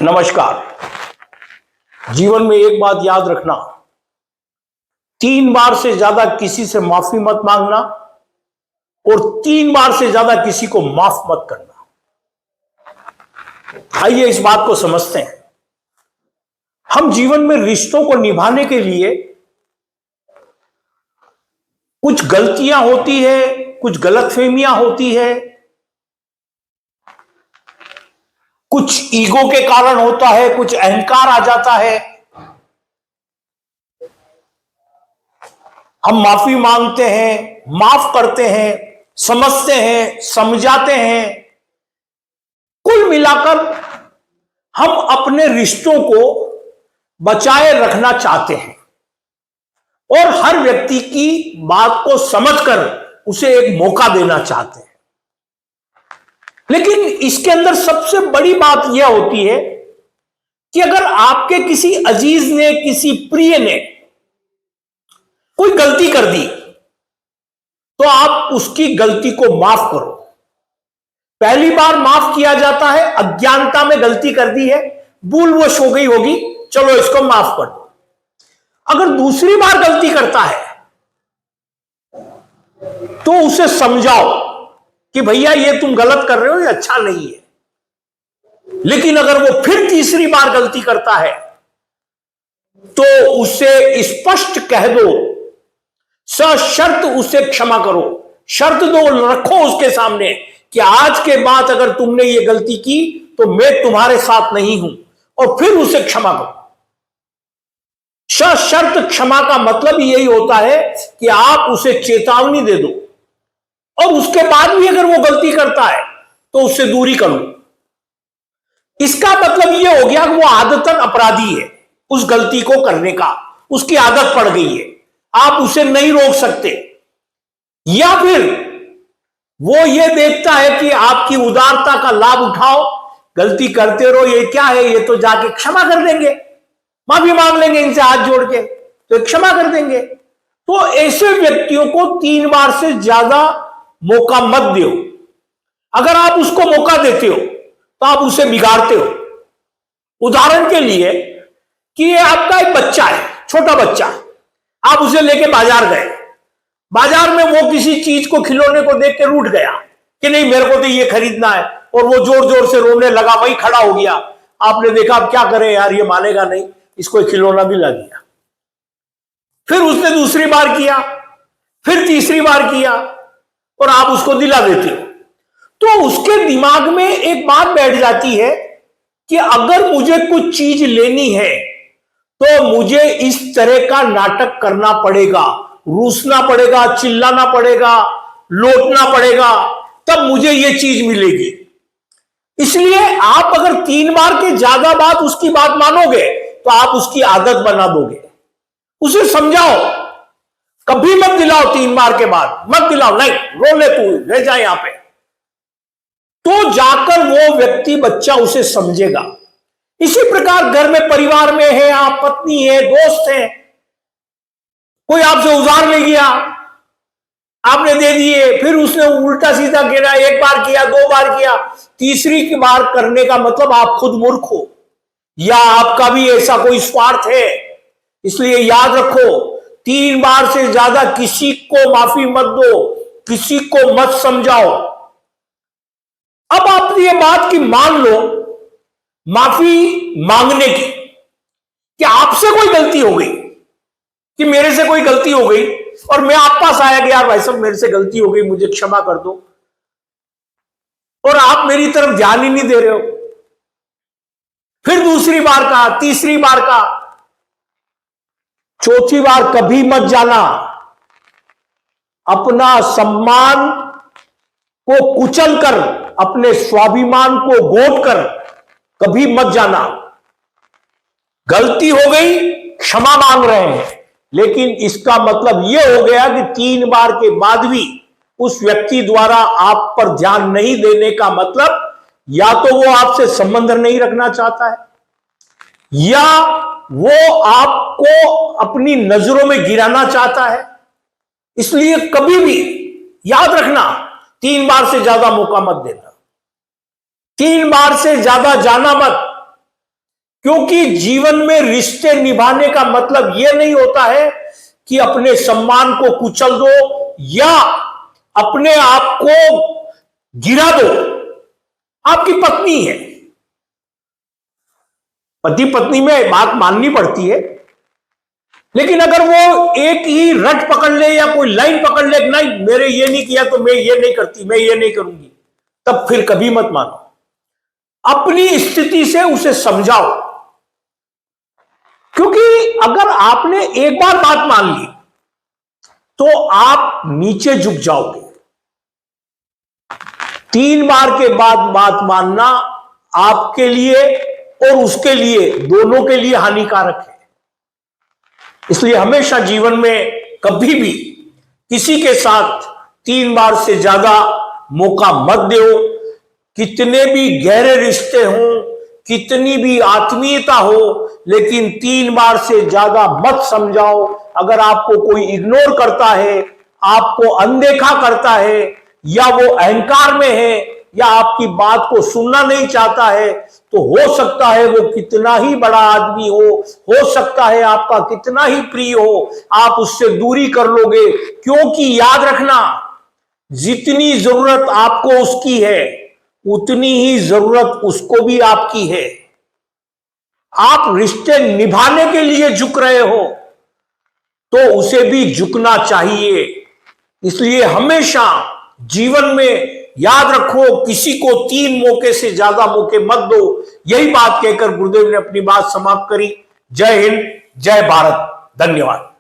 नमस्कार। जीवन में एक बात याद रखना, 3 बार से ज्यादा किसी से माफी मत मांगना और 3 बार से ज्यादा किसी को माफ मत करना। आइए इस बात को समझते हैं। हम जीवन में रिश्तों को निभाने के लिए कुछ गलतियां होती है, कुछ गलतफहमियां होती है, कुछ ईगो के कारण होता है, कुछ अहंकार आ जाता है। हम माफी मांगते हैं, माफ करते हैं, समझते हैं, समझाते हैं। कुल मिलाकर हम अपने रिश्तों को बचाए रखना चाहते हैं और हर व्यक्ति की बात को समझकर उसे एक मौका देना चाहते हैं। लेकिन इसके अंदर सबसे बड़ी बात यह होती है कि अगर आपके किसी अजीज ने, किसी प्रिय ने कोई गलती कर दी तो आप उसकी गलती को माफ करो। पहली बार माफ किया जाता है, अज्ञानता में गलती कर दी है, भूलवश हो गई होगी, चलो इसको माफ कर दो। अगर दूसरी बार गलती करता है तो उसे समझाओ कि भैया ये तुम गलत कर रहे हो, ये अच्छा नहीं है। लेकिन अगर वो फिर तीसरी बार गलती करता है तो उसे स्पष्ट कह दो, सशर्त उसे क्षमा करो। शर्त दो, रखो उसके सामने कि आज के बाद अगर तुमने ये गलती की तो मैं तुम्हारे साथ नहीं हूं, और फिर उसे क्षमा करो। सशर्त क्षमा का मतलब यही होता है कि आप उसे चेतावनी दे दो और उसके बाद भी अगर वो गलती करता है तो उससे दूरी कर लो। इसका मतलब यह हो गया कि वो आदतन अपराधी है, उस गलती को करने का उसकी आदत पड़ गई है, आप उसे नहीं रोक सकते। या फिर वो ये देखता है कि आपकी उदारता का लाभ उठाओ, गलती करते रहो, ये क्या है, ये तो जाके क्षमा कर देंगे, माफी मांग लेंगे इनसे हाथ जोड़ के, तो क्षमा कर देंगे। तो ऐसे व्यक्तियों को 3 बार से ज्यादा मौका मत दो। अगर आप उसको मौका देते हो तो आप उसे बिगाड़ते हो। उदाहरण के लिए कि ये आपका एक बच्चा है, छोटा बच्चा, आप उसे लेके बाजार गए, बाजार में वो किसी चीज को, खिलौने को देख के रूठ गया कि नहीं मेरे को तो ये खरीदना है, और वो जोर जोर से रोने लगा, वही खड़ा हो गया। आपने देखा अब क्या करें यार, ये मानेगा नहीं, इसको खिलौना भी लग गया। फिर उसने दूसरी बार किया, फिर तीसरी बार किया, और आप उसको दिला देते हो। तो उसके दिमाग में एक बात बैठ जाती है कि अगर मुझे कुछ चीज लेनी है तो मुझे इस तरह का नाटक करना पड़ेगा, रूसना पड़ेगा, चिल्लाना पड़ेगा, लौटना पड़ेगा, तब मुझे यह चीज मिलेगी। इसलिए आप अगर 3 बार के ज्यादा बात उसकी बात मानोगे तो आप उसकी आदत बना दोगे। उसे समझाओ, कभी मत दिलाओ 3 बार के बाद, मत दिलाओ, नहीं रो ले, तू रह जा यहां पे, तो जाकर वो व्यक्ति, बच्चा उसे समझेगा। इसी प्रकार घर में, परिवार में है, आप पत्नी है, दोस्त है, कोई आपसे उधार ले गया, आपने दे दिए, फिर उसने उल्टा सीधा गिरा, 1 बार किया, 2 बार किया, तीसरी बार करने का मतलब आप खुद मूर्ख हो या आपका भी ऐसा कोई स्वार्थ है। इसलिए याद रखो, 3 बार से ज्यादा किसी को माफी मत दो, किसी को मत समझाओ। अब आप ये बात की मान लो, माफी मांगने की, कि आपसे कोई गलती हो गई, कि मेरे से कोई गलती हो गई और मैं आप पास आया कि यार भाई साहब मेरे से गलती हो गई, मुझे क्षमा कर दो, और आप मेरी तरफ ध्यान ही नहीं दे रहे हो। फिर दूसरी बार का, तीसरी बार का, चौथी बार कभी मत जाना। अपना सम्मान को कुचलकर, अपने स्वाभिमान को घोंटकर कभी मत जाना। गलती हो गई, क्षमा मांग रहे हैं, लेकिन इसका मतलब यह हो गया कि 3 बार के बाद भी उस व्यक्ति द्वारा आप पर ध्यान नहीं देने का मतलब या तो वो आपसे संबंध नहीं रखना चाहता है या वो आपको अपनी नजरों में गिराना चाहता है। इसलिए कभी भी याद रखना, 3 बार से ज्यादा मौका मत देना, 3 बार से ज्यादा जाना मत। क्योंकि जीवन में रिश्ते निभाने का मतलब यह नहीं होता है कि अपने सम्मान को कुचल दो या अपने आप को गिरा दो। आपकी पत्नी है, पति पत्नी में बात माननी पड़ती है, लेकिन अगर वो एक ही रट पकड़ ले या कोई लाइन पकड़ ले, नहीं मेरे ये नहीं किया तो मैं ये नहीं करती, मैं ये नहीं करूंगी, तब फिर कभी मत मानो। अपनी स्थिति से उसे समझाओ, क्योंकि अगर आपने एक बार बात मान ली तो आप नीचे झुक जाओगे। 3 बार के बाद बात मानना आपके लिए और उसके लिए, दोनों के लिए हानिकारक है। इसलिए हमेशा जीवन में कभी भी किसी के साथ 3 बार से ज्यादा मौका मत दो। कितने भी गहरे रिश्ते हों, कितनी भी आत्मीयता हो, लेकिन 3 बार से ज्यादा मत समझाओ। अगर आपको कोई इग्नोर करता है, आपको अनदेखा करता है, या वो अहंकार में है, या आपकी बात को सुनना नहीं चाहता है, तो हो सकता है वो कितना ही बड़ा आदमी हो सकता है आपका कितना ही प्रिय हो, आप उससे दूरी कर लोगे। क्योंकि याद रखना, जितनी जरूरत आपको उसकी है उतनी ही जरूरत उसको भी आपकी है। आप रिश्ते निभाने के लिए झुक रहे हो तो उसे भी झुकना चाहिए। इसलिए हमेशा जीवन में याद रखो, किसी को 3 मौके से ज्यादा मौके मत दो। यही बात कहकर गुरुदेव ने अपनी बात समाप्त करी। जय हिंद, जय भारत, धन्यवाद।